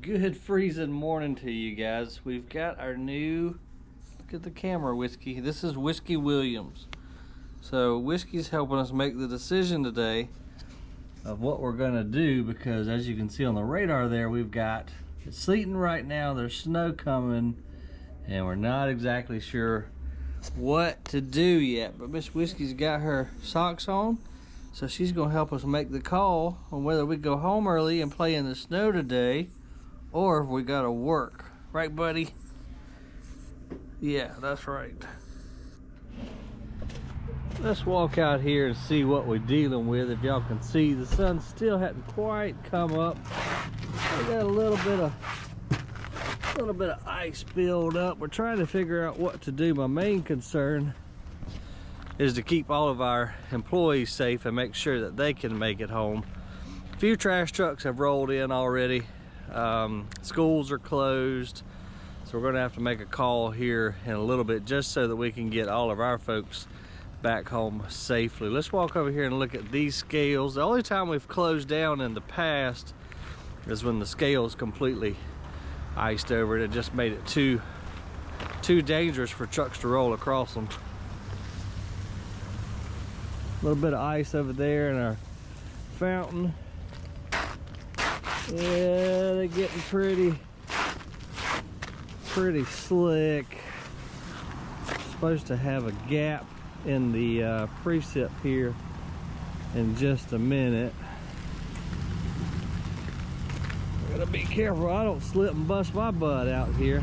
Good freezing morning to you guys. We've got our new, look at the camera, Whiskey. This is Whiskey Williams. So Whiskey's helping us make the decision today of what we're gonna do, because as you can see on the radar there, it's sleeting right now, there's snow coming, and we're not exactly sure what to do yet. But Miss Whiskey's got her socks on, so she's gonna help us make the call on whether we go home early and play in the snow today, or if we gotta work. Right, buddy? Yeah, that's right. Let's walk out here and see what we're dealing with. If y'all can see, the sun still hadn't quite come up. We got a little bit of ice build up. We're trying to figure out what to do. My main concern is to keep all of our employees safe and make sure that they can make it home. A few trash trucks have rolled in already. Schools are closed, so we're gonna have to make a call here in a little bit just so that we can get all of our folks back home safely. Let's walk over here and look at these scales. The only time we've closed down in the past is when the scales completely iced over it. It just made it too dangerous for trucks to roll across them. A little bit of ice over there in our fountain. Yeah, they're getting pretty slick. Supposed to have a gap in the precip here in just a minute. I gotta be careful I don't slip and bust my butt out here.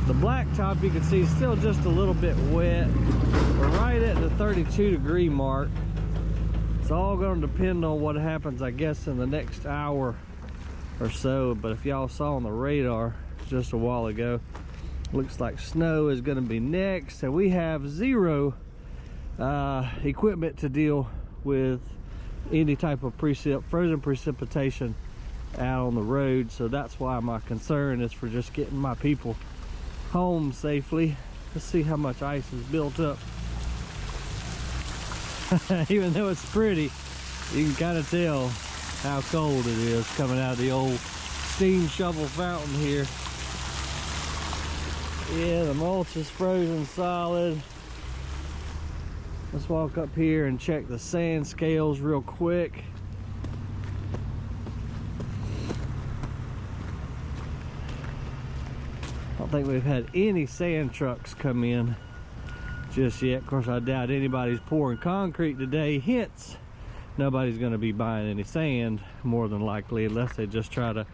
The blacktop, you can see, is still just a little bit wet. We're right at the 32-degree mark. It's all going to depend on what happens, I guess, in the next hour or so. But if y'all saw on the radar just a while ago, looks like snow is going to be next, and we have zero equipment to deal with any type of frozen precipitation out on the road. So that's why my concern is for just getting my people home safely. Let's see how much ice is built up. Even though it's pretty, you can kind of tell how cold it is coming out of the old steam shovel fountain here. Yeah, the mulch is frozen solid. Let's walk up here and check the sand scales real quick. I don't think we've had any sand trucks come in just yet. Of course, I doubt anybody's pouring concrete today, hence nobody's going to be buying any sand, more than likely, unless they just try to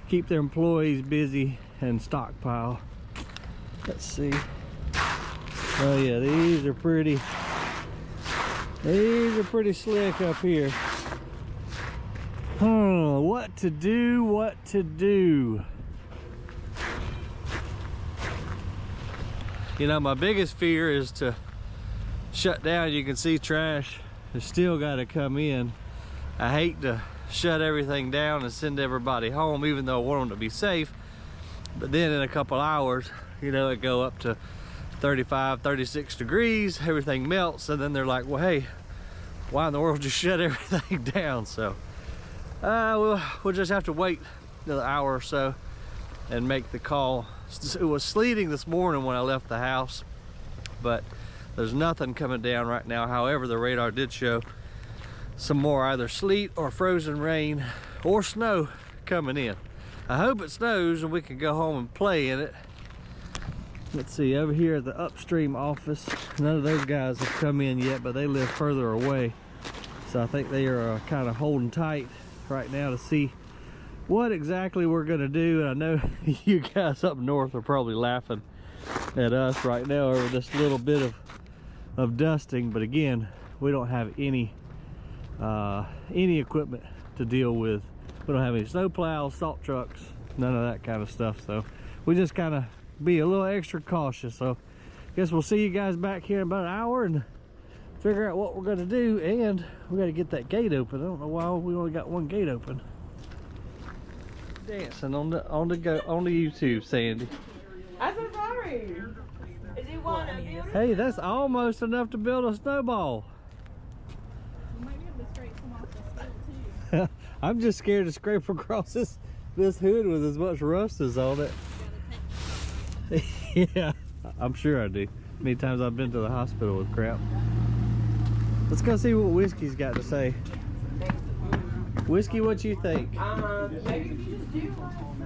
keep their employees busy and stockpile. Let's see. Oh yeah, these are pretty slick up here. What to do? You know, my biggest fear is to shut down. You can see trash has still got to come in. I hate to shut everything down and send everybody home, even though I want them to be safe. But then in a couple hours, you know, it go up to 35, 36 degrees, everything melts, and then they're like, well, hey, why in the world just shut everything down? So we'll just have to wait another hour or so and make the call. It was sleeting this morning when I left the house, but there's nothing coming down right now. However, the radar did show some more either sleet or frozen rain or snow coming in. I hope it snows and we can go home and play in it. Let's see, over here at the upstream office, none of those guys have come in yet, but they live further away. So I think they are kind of holding tight right now to see what exactly we're gonna do. And I know you guys up north are probably laughing at us right now over this little bit of dusting, but again, we don't have any equipment to deal with. We don't have any snow plows, salt trucks, none of that kind of stuff. So we just kind of be a little extra cautious. So I guess we'll see you guys back here in about an hour and figure out what we're gonna do. And we got to get that gate open. I don't know why we only got one gate open. Dancing on the YouTube, Sandy. I'm so sorry. Is he one of you? Hey, that's almost enough to build a snowball. You might be able to scrape some off the scale too. I'm just scared to scrape across this this hood with as much rust as on it. Yeah, I'm sure I do. Many times I've been to the hospital with crap. Let's go see what Whiskey's got to say. Whiskey, what you think? Maybe if you just do.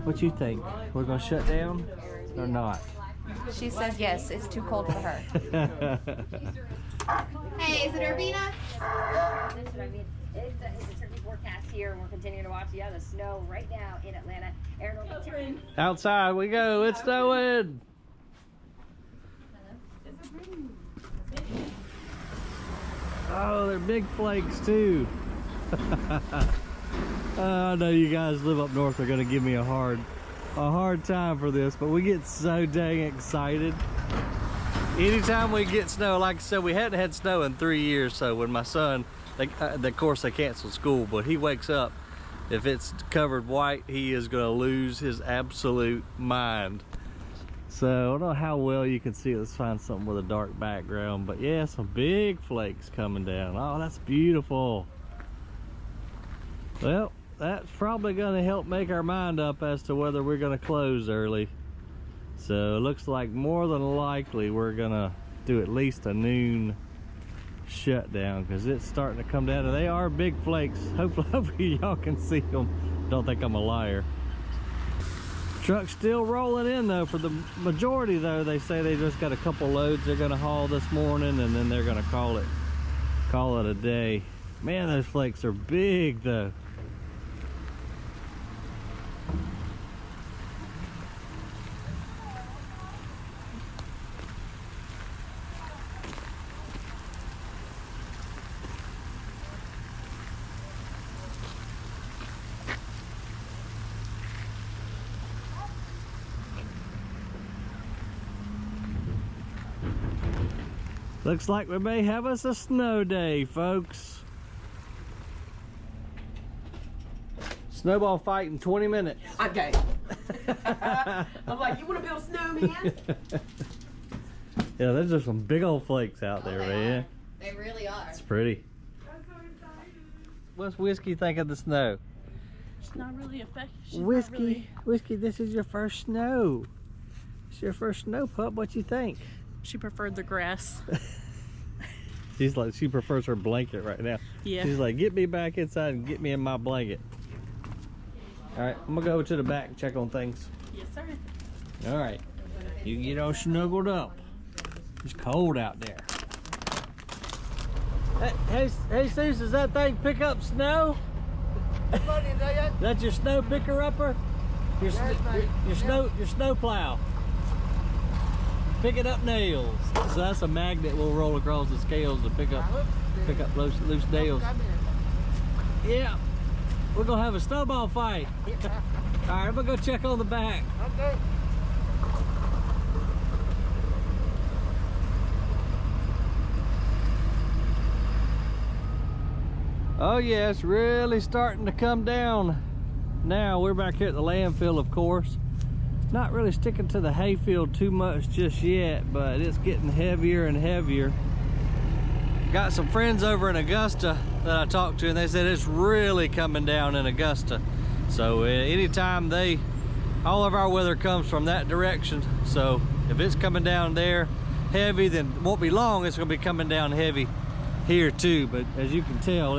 What you think? We're gonna shut down or not? She says yes, it's too cold for her. Hey, is it Urbina? It's a turkey forecast here, and we're continuing to watch the snow right now in Atlanta. Aaron, Outside we go, it's snowing. Oh, they're big flakes too. I know you guys live up north are gonna give me a hard time for this, but we get so dang excited. Anytime we get snow, like I said, we hadn't had snow in 3 years, so when my son, of course they canceled school, but he wakes up, if it's covered white, he is gonna lose his absolute mind. So I don't know how well you can see. Let's find something with a dark background, but yeah, some big flakes coming down. Oh, that's beautiful. Well, that's probably gonna help make our mind up as to whether we're gonna close early. So it looks like more than likely we're gonna do at least a noon shutdown, because it's starting to come down, and they are big flakes. Hopefully y'all can see them. Don't think I'm a liar. Truck's still rolling in though. For the majority though, they say they just got a couple loads they're gonna haul this morning, and then they're gonna call it a day. Man, those flakes are big though. Looks like we may have us a snow day, folks. Snowball fight in 20 minutes. Okay. I'm like, you want to build a snowman? Yeah, there's just some big old flakes out there, man. They really are. It's pretty. What's Whiskey think of the snow? She's not really affected. Whiskey, this is your first snow. It's your first snow, pup. What you think? She preferred the grass. She's like, she prefers her blanket right now. Yeah. She's like, get me back inside and get me in my blanket. All right, I'm gonna go to the back and check on things. Yes, sir. All right, you get all snuggled up. It's cold out there. Hey, Seuss, does that thing pick up snow? That's your snow picker upper? Your snow plow. Picking up nails. So that's a magnet we'll roll across the scales to pick up loose nails. Yeah, we're gonna have a snowball fight. All right, I'm gonna go check on the back. Okay. Oh yeah, it's really starting to come down. Now we're back here at the landfill, of course. Not really sticking to the hayfield too much just yet, but it's getting heavier and heavier. Got some friends over in Augusta that I talked to, and they said it's really coming down in Augusta. So anytime all of our weather comes from that direction. So if it's coming down there heavy, then it won't be long, it's gonna be coming down heavy here too. But as you can tell,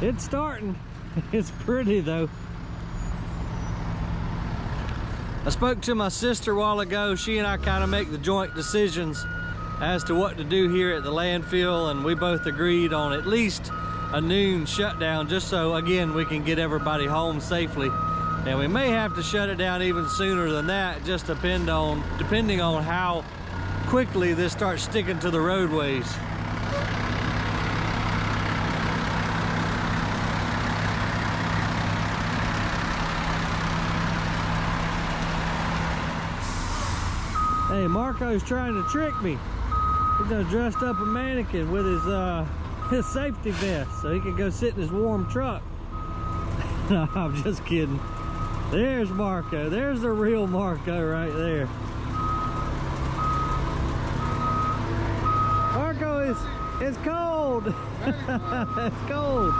it's starting. It's pretty though. I spoke to my sister a while ago. She and I kind of make the joint decisions as to what to do here at the landfill, and we both agreed on at least a noon shutdown, just so again we can get everybody home safely. And we may have to shut it down even sooner than that, just depending on how quickly this starts sticking to the roadways. Hey, Marco's trying to trick me. He's done dressed up a mannequin with his safety vest so he can go sit in his warm truck. No, I'm just kidding. There's Marco. There's the real Marco right there. Marco, it's cold. It's cold.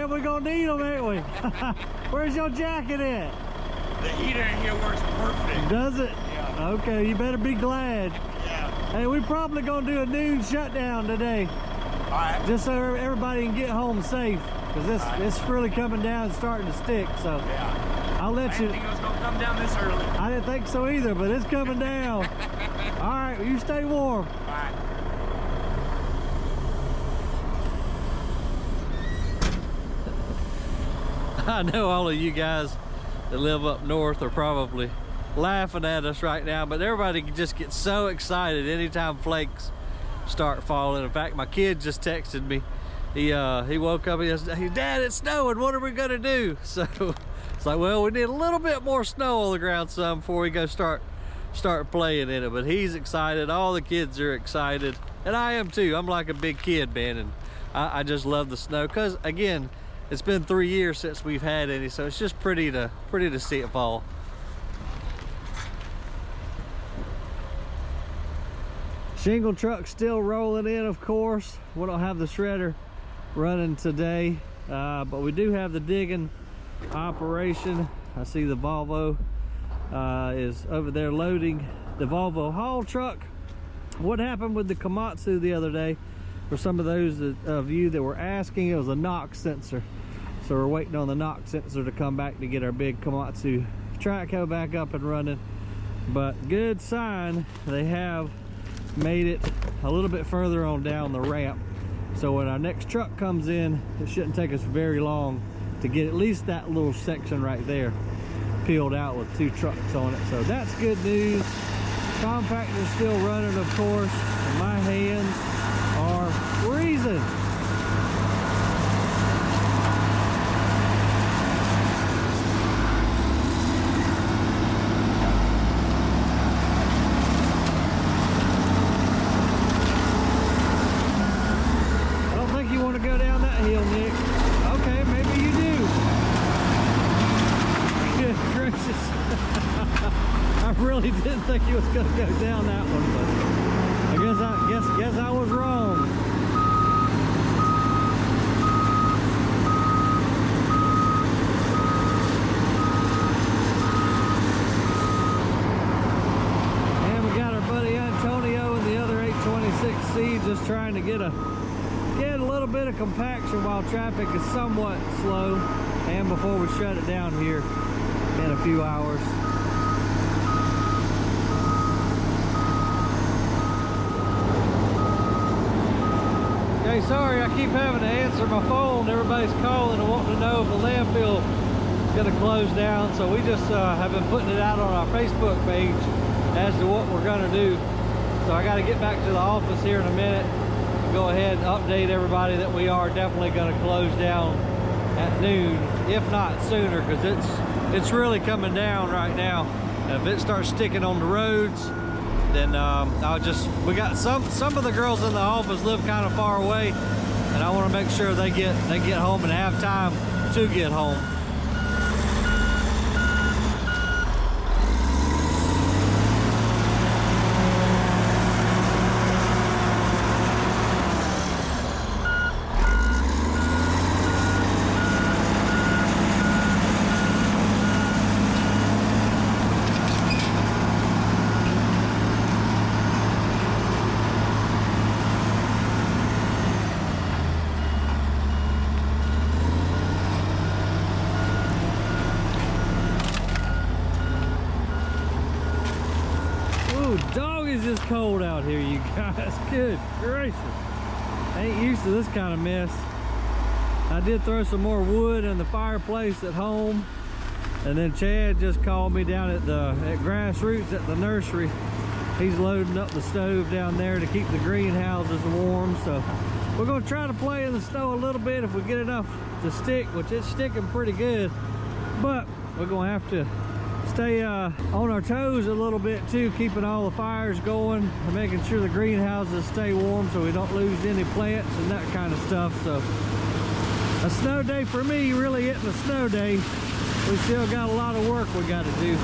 man. We're gonna need them, ain't we? Where's your jacket at? The heater in here works perfect. Does it? Yeah. Okay, you better be glad. Yeah. Hey, we're probably gonna do a noon shutdown today. All right. Just so everybody can get home safe. Because it's really coming down and starting to stick, so Yeah. I'll let I you. didn't think it was gonna come down this early. I didn't think so either, but it's coming down. All right, you stay warm. All right. I know all of you guys that live up north are probably laughing at us right now, but everybody just gets so excited anytime flakes start falling. In fact, my kid just texted me. He woke up and he said, Dad, it's snowing, what are we gonna do? So it's like, well, we need a little bit more snow on the ground some before we go start playing in it. But he's excited, all the kids are excited, and I am too. I'm like a big kid, man, and I just love the snow, because again, it's been 3 years since we've had any, so it's just pretty to see it fall. Shingle truck still rolling in, of course. We don't have the shredder running today, but we do have the digging operation. I see the Volvo is over there loading the Volvo haul truck. What happened with the Komatsu the other day, for some of those of you that were asking, it was a knock sensor. So we're waiting on the knock sensor to come back to get our big Komatsu track hoe back up and running. But good sign, they have made it a little bit further on down the ramp. So when our next truck comes in, it shouldn't take us very long to get at least that little section right there peeled out with 2 trucks on it. So that's good news. Compactor's still running, of course, and my hands are freezing. Go down that hill, Nick. Okay, maybe you do. Good gracious. I really didn't think he was gonna go down that one, but I guess I was wrong. And we got our buddy Antonio and the other 826C just trying to get a little bit of compaction while traffic is somewhat slow, and before we shut it down here in a few hours. Okay, sorry, I keep having to answer my phone. Everybody's calling and wanting to know if the landfill is going to close down, so we just have been putting it out on our Facebook page as to what we're going to do. So I got to get back to the office here in a minute. Go ahead and update everybody that we are definitely going to close down at noon, if not sooner, because it's really coming down right now. And if it starts sticking on the roads, then we got some of the girls in the office live kind of far away, and I want to make sure they get home and have time to get home. Dog is just cold out here, you guys. Good gracious. I ain't used to this kind of mess. I did throw some more wood in the fireplace at home, and then Chad just called me down at Grassroots at the nursery. He's loading up the stove down there to keep the greenhouses warm. So we're gonna try to play in the snow a little bit if we get enough to stick, which it's sticking pretty good, but we're gonna have to stay on our toes a little bit too, keeping all the fires going and making sure the greenhouses stay warm so we don't lose any plants and that kind of stuff. So a snow day for me really isn't a snow day. We still got a lot of work we got to do.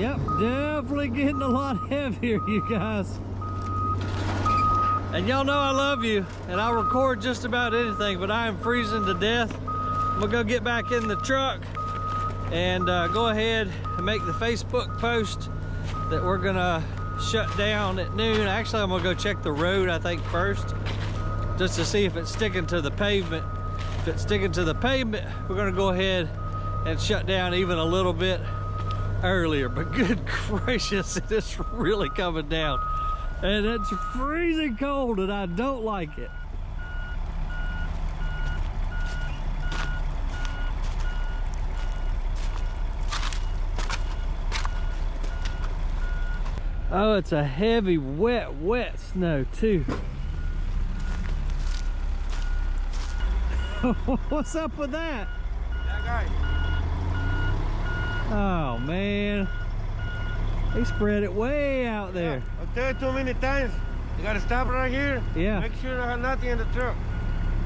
Yep, definitely getting a lot heavier, you guys. And y'all know I love you, and I'll record just about anything, but I am freezing to death. I'm gonna go get back in the truck and go ahead and make the Facebook post that we're gonna shut down at noon. Actually, I'm gonna go check the road, I think, first, just to see if it's sticking to the pavement. If it's sticking to the pavement, we're gonna go ahead and shut down even a little bit earlier. But good gracious, it is really coming down. And it's freezing cold and I don't like it. Oh, it's a heavy, wet snow too. What's up with that? That guy. Oh man, they spread it way out there. I'll tell you too many times. You gotta stop right here. Yeah. Make sure I have nothing in the truck.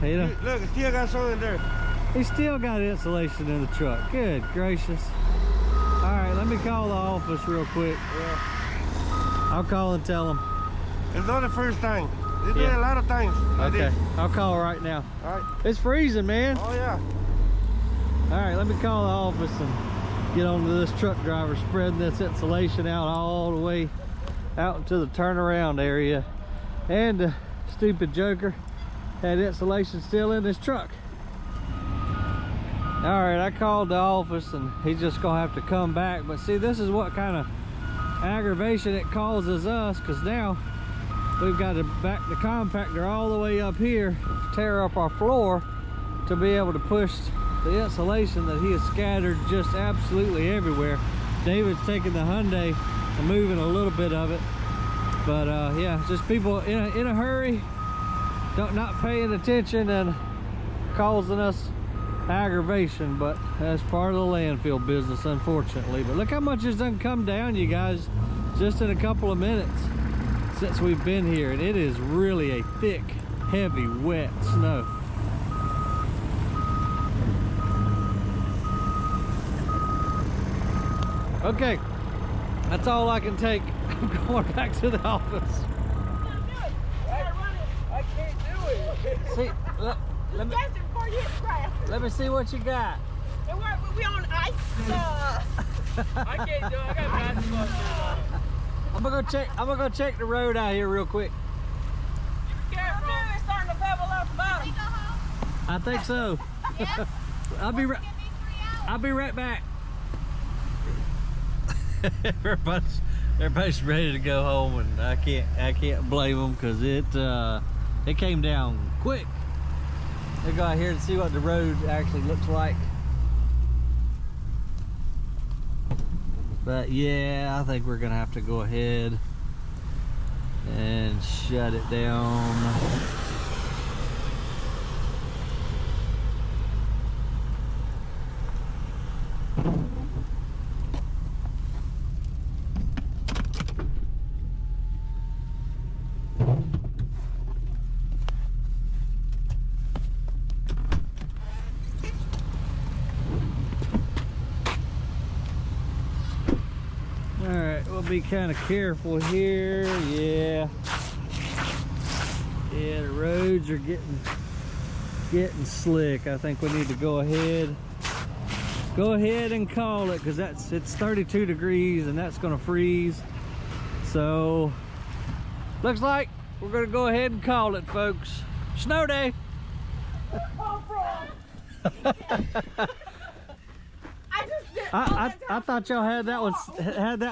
Hey, Look, it still got something in there. he still got insulation in the truck. Good gracious. All right, let me call the office real quick. Yeah. I'll call and tell them. It's not the first time. They do Yeah. it a lot of times. like Okay, this. I'll call right now. All right. It's freezing, man. Oh yeah. All right, let me call the office and get on to this truck driver spreading this insulation out all the way out into the turnaround area. And the stupid joker had insulation still in his truck. All right, I called the office and he's just gonna have to come back. But see, this is what kind of aggravation it causes us, because now we've got to back the compactor all the way up here, tear up our floor to be able to push the insulation that he has scattered just absolutely everywhere. David's taking the Hyundai and moving a little bit of it, but yeah, just people in a hurry, not paying attention and causing us aggravation. But that's part of the landfill business, unfortunately. But look how much has done come down, you guys, just in a couple of minutes since we've been here, and it is really a thick, heavy, wet snow. Okay, that's all I can take. I'm going back to the office. I can't do it. See, let me see what you got. We on ice. I can't do it. I got basketball shirt on. I'm gonna go check the road out here real quick. Careful. It's starting to pebble off the bottom. I think so. Yeah? I'll be right back. everybody's ready to go home, and I can't blame them, because it came down quick. They go out here and see what the road actually looks like. But yeah, I think we're gonna have to go ahead and shut it down. Be kind of careful here. Yeah, the roads are getting slick. I think we need to go ahead and call it, because it's 32 degrees and that's gonna freeze. So looks like we're gonna go ahead and call it, folks. Snow day. I thought y'all had that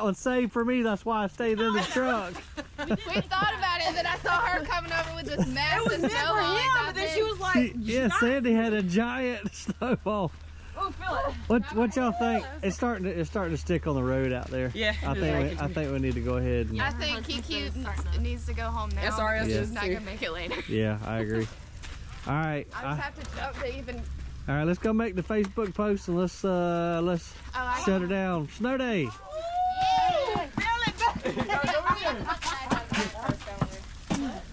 one saved for me. That's why I stayed in the truck. We thought about it, and then I saw her coming over with this massive It was meant for him, but then she was like, Yeah, Sandy had a giant snowball. oh, feel it. What y'all think? It's starting to stick on the road out there. Yeah. I think we need to go ahead and, I think Kiki needs to go home now. SRS She's is not too. gonna make it later. yeah, I agree. All right. I just have to jump to even. All right, let's go make the Facebook post and let's shut her down. Snow day. Yeah. We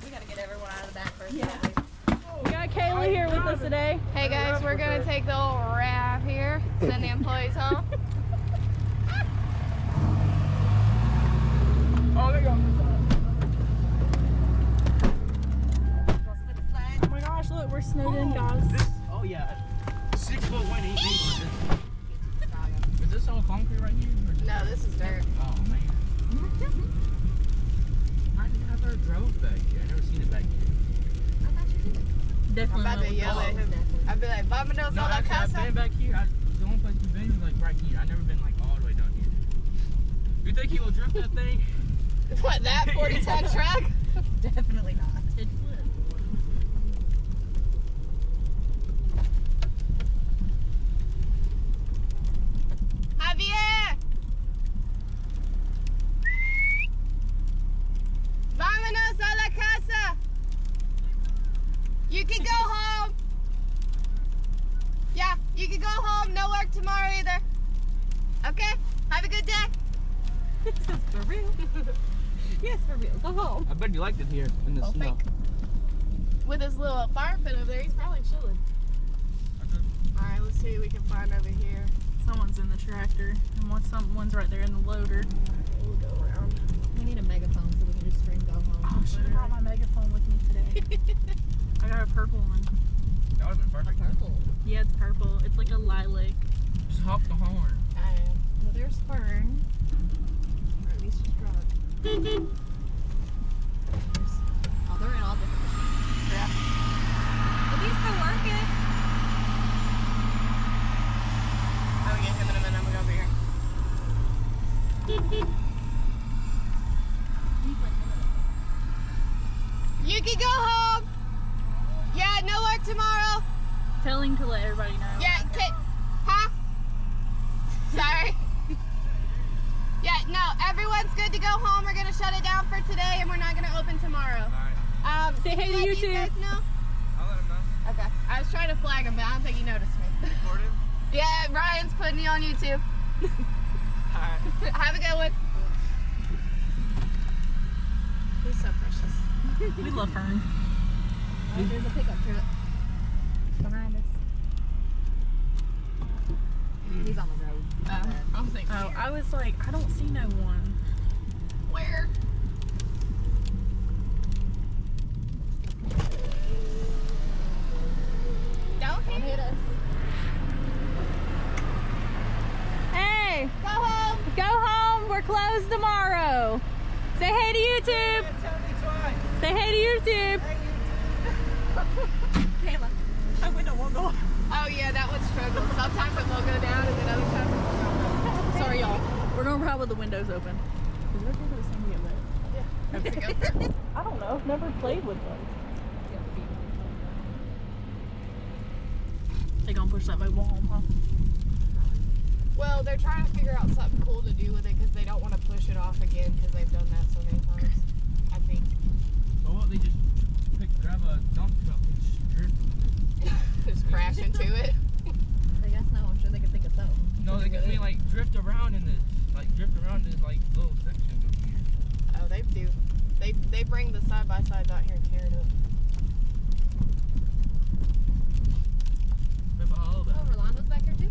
gotta get everyone out of the back first. We got Kaylee here with us today. Hey guys, we're gonna take the little wrap here, send the employees home. concrete right here? No, this is dirt. Oh man. I've never drove back here. I never seen it back here. I'm Definitely. about to yell at him. I'd be like, Vámonos a No, la actually, I've casa. been back here. The only place we've been is like right here. I've never been like all the way down here. You think he will drift that thing? What, that 40-ton truck? Definitely not. It flipped. Javier! Vámonos a la casa! You can go home! Yeah, you can go home. No work tomorrow either. Okay? Have a good day. This is for real. Yes, for real. Go home. I bet you liked it here in the snow. With his little fire pit over there, he's probably chilling. Alright, let's see what we can find over here. Someone's in the tractor, and someone's right there in the loader. We'll go around. We need a megaphone so we can just scream go home. Oh, I should have brought my megaphone with me today. I got a purple one. That would have been perfect. Purple. Yeah, it's purple. It's like a lilac. Just hop the horn. Well, there's Fern. Or at least she's drunk. Oh, they're in all different machines. Yeah. But these still working. I'm gonna get him in a minute. I'm gonna go over here. You can go home. Yeah, no work tomorrow. Telling to let everybody know. Yeah, huh? Sorry. Yeah, no, everyone's good to go home. We're gonna shut it down for today, and we're not gonna open tomorrow. Alright. Say hey to let YouTube. these guys know? I'll let him know. Okay. I was trying to flag him, but I don't think he noticed me. Recorded? Yeah, Ryan's putting me on YouTube. Alright. Have a good one. He's so precious. We love Fern. Oh, there's a pickup truck behind us. He's on the road. I was like, Oh, I was like, I don't see no one. where? Don't hit us. Hey, Go home. go home. We're closed tomorrow. Say hey to YouTube. Say hey to YouTube. Kayla, my window won't go up. Oh yeah, that one struggles. Sometimes it will go down, and then other times it will go up. Sorry, y'all. We're gonna ride with the windows open. Is it okay for this thing to get wet? Have to go through. I don't know. Never played with them. They gonna push that baby home, huh? Well, they're trying to figure out something cool to do with it because they don't want to push it off again because they've done that so many times. I think. Well, what, they just grab a dump truck and just drift with it? Just crash into it. I guess no, I'm sure they could think of something. No, they can like drift around in this, like little section over here. Oh, they do. They bring the side by sides out here and tear it up. Rip all that. Oh, Rolando's back here too?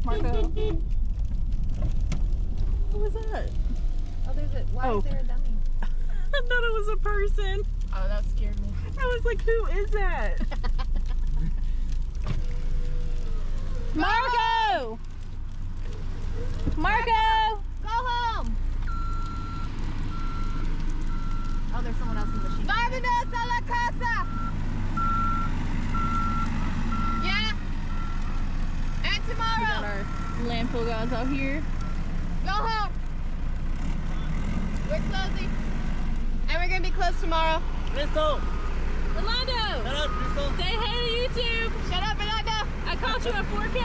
Marco. Who was that? Oh, there's a, why Oh. is there a dummy? I thought it was a person. Oh, that scared me. I was like, who is that? Marco! Marco! Go home. Oh, there's someone else in the machine. Vámonos a la casa. Yeah. And We got tomorrow. our landfill guys out here. Go home. We're closing. And we're going to be closed tomorrow. Crystal! Rolando! Shut up, Crystal! Say hey to YouTube! Shut up, Rolando. I caught you at 4K!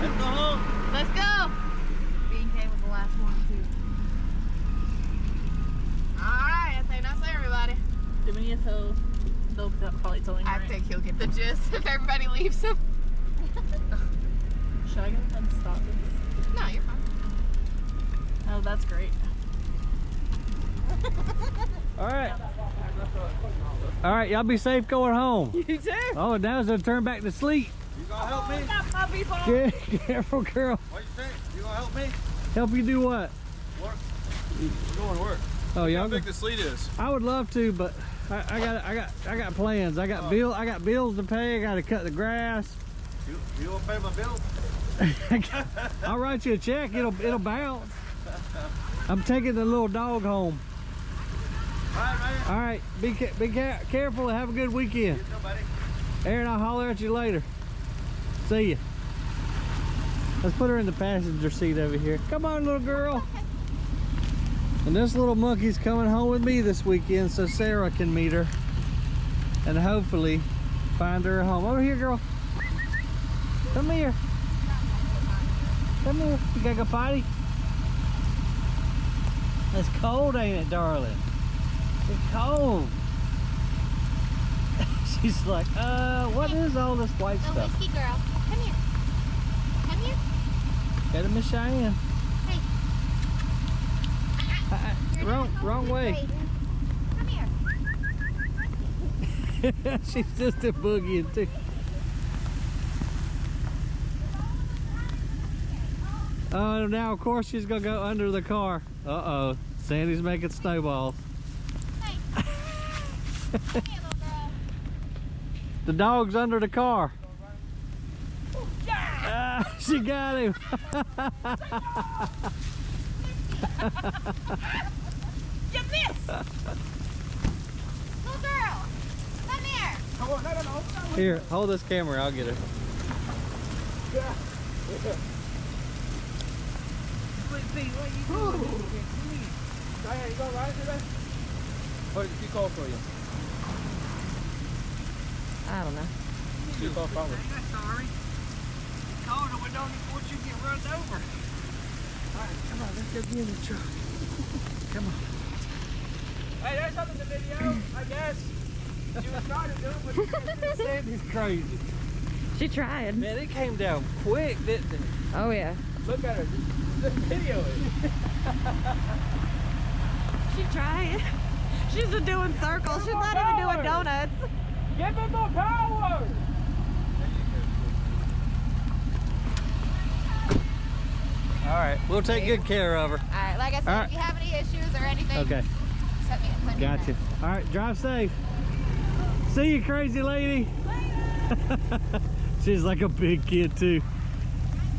Let's go home! Let's go. B&K was the last one too. All right. I think that's everybody. Do we need to tell? They'll probably tell him, I right? think he'll get the gist if everybody leaves him. Should I go ahead and stop this? No, you're fine. Oh, that's great. All right, y'all be safe going home. You too? Oh, now's the turn back to sleep. You gonna help me? That puppy ball. Careful, girl. What you think? You gonna help me? Help you do what? Work. We're going to work. Oh, How y'all. big the sleet is? I would love to, but I got plans. I got bills to pay. I got to cut the grass. You wanna pay my bill? I'll write you a check. It'll bounce. I'm taking the little dog home. All right, be careful and have a good weekend. Aaron, I'll holler at you later. See ya. Let's put her in the passenger seat over here. Come on, little girl. And this little monkey's coming home with me this weekend so Sarah can meet her and hopefully find her a home. Over here, girl. Come here. Come here. You gotta go potty? It's cold, ain't it, darling? It's cold. She's like, what is all this white The stuff? whiskey girl. Come here. Come here. Got to Miss Cheyenne. Hey. You're not Wrong going way. crazy. Come here. She's just a boogieing too. Oh, now of course she's gonna go under the car. Uh-oh, Sandy's making snowballs. Hey. Come here, little girl. The dog's under the car. She got him. You missed. Little girl. Come here. Here, hold this camera, I'll get her. Diane, you gonna ride today? Or is it too cold for you? I don't know. Too cold for me. Sorry. It's cold and we don't want you to get run over. Alright, come on, let's go get in the truck. Come on. Hey, there's something in the video, I guess. She was trying to do it, but Sandy's crazy. She tried. Man, it came down quick, didn't it? Oh yeah. look at her. Just video it. She tried. She's just doing circles. She's not even doing donuts. Give it more power. Alright, we'll take good care of her. All right, like I said, All right. if you have any issues or anything, Okay, let me know. gotcha. Alright, drive safe. See you, crazy lady. She's like a big kid too.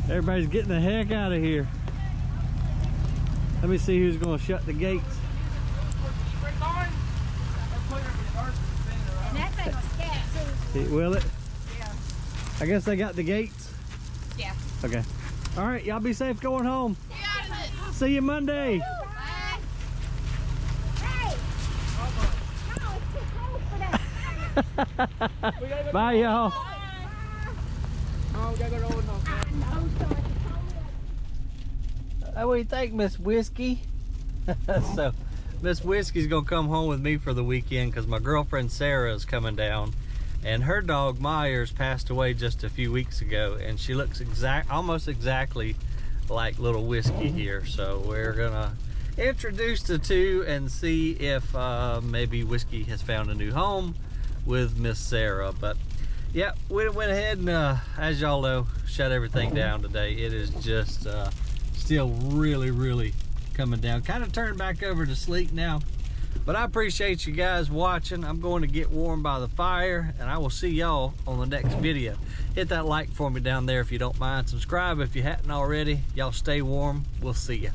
Everybody's getting the heck out of here. Let me see who's gonna shut the gates. And that thing was scat too. Will it? Yeah. I guess they got the gates. Yeah. Okay. Alright, y'all be safe going home. Get out of it. See you Monday. Bye. Hey. No, it's too cold for that. Bye, y'all. Oh, we gotta go to Old House. I know, so it's cold. What do you think, Miss Whiskey? So, Miss Whiskey's gonna come home with me for the weekend because my girlfriend Sarah is coming down, and her dog Myers passed away just a few weeks ago, and she looks almost exactly like little Whiskey here. So we're gonna introduce the two and see if maybe Whiskey has found a new home with Miss Sarah. But yeah, we went ahead and as y'all know, shut everything down today. It is just still really coming down. Kind of turned back over to sleep now. But I appreciate you guys watching. I'm going to get warm by the fire, and I will see y'all on the next video. Hit that like for me down there if you don't mind. Subscribe if you hadn't already. Y'all stay warm. We'll see you.